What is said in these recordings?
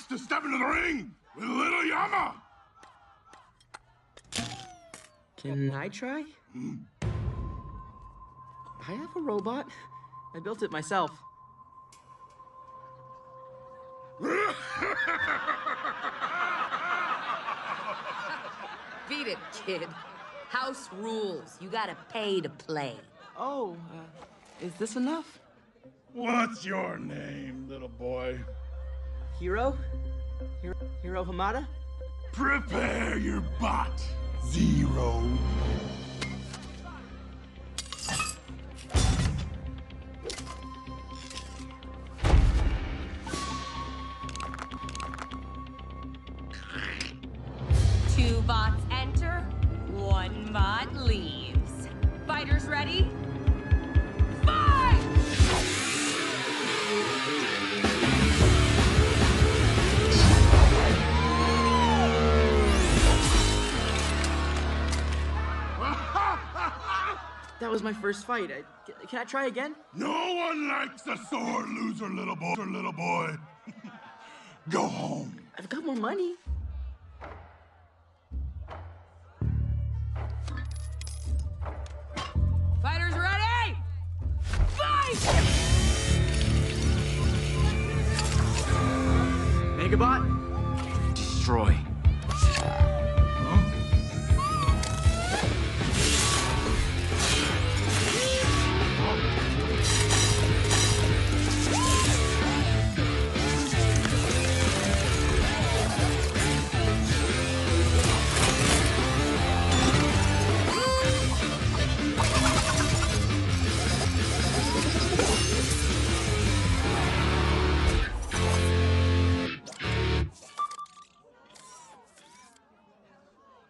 guts to step into the ring with little Yama? Can I try? I have a robot. I built it myself. Beat it, kid. House rules. You gotta pay to play. Oh, is this enough? What's your name, little boy? Hiro? Hiro Hamada? Prepare your bot, Zero. Two bots enter, one bot leaves. Fighters ready? Fight! That was my first fight. Can I try again? No one likes a sore loser, little boy. Go home. I've got more money. Fighters ready? Fight! Megabot? Destroy.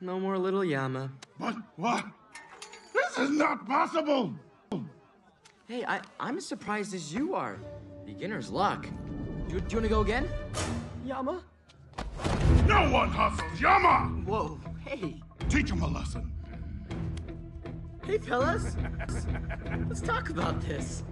No more little Yama. What? This is not possible! Hey, I'm as surprised as you are. Beginner's luck. Do you want to go again? Yama? No one hustles Yama! Whoa, hey. Teach him a lesson. Hey, fellas. Let's talk about this.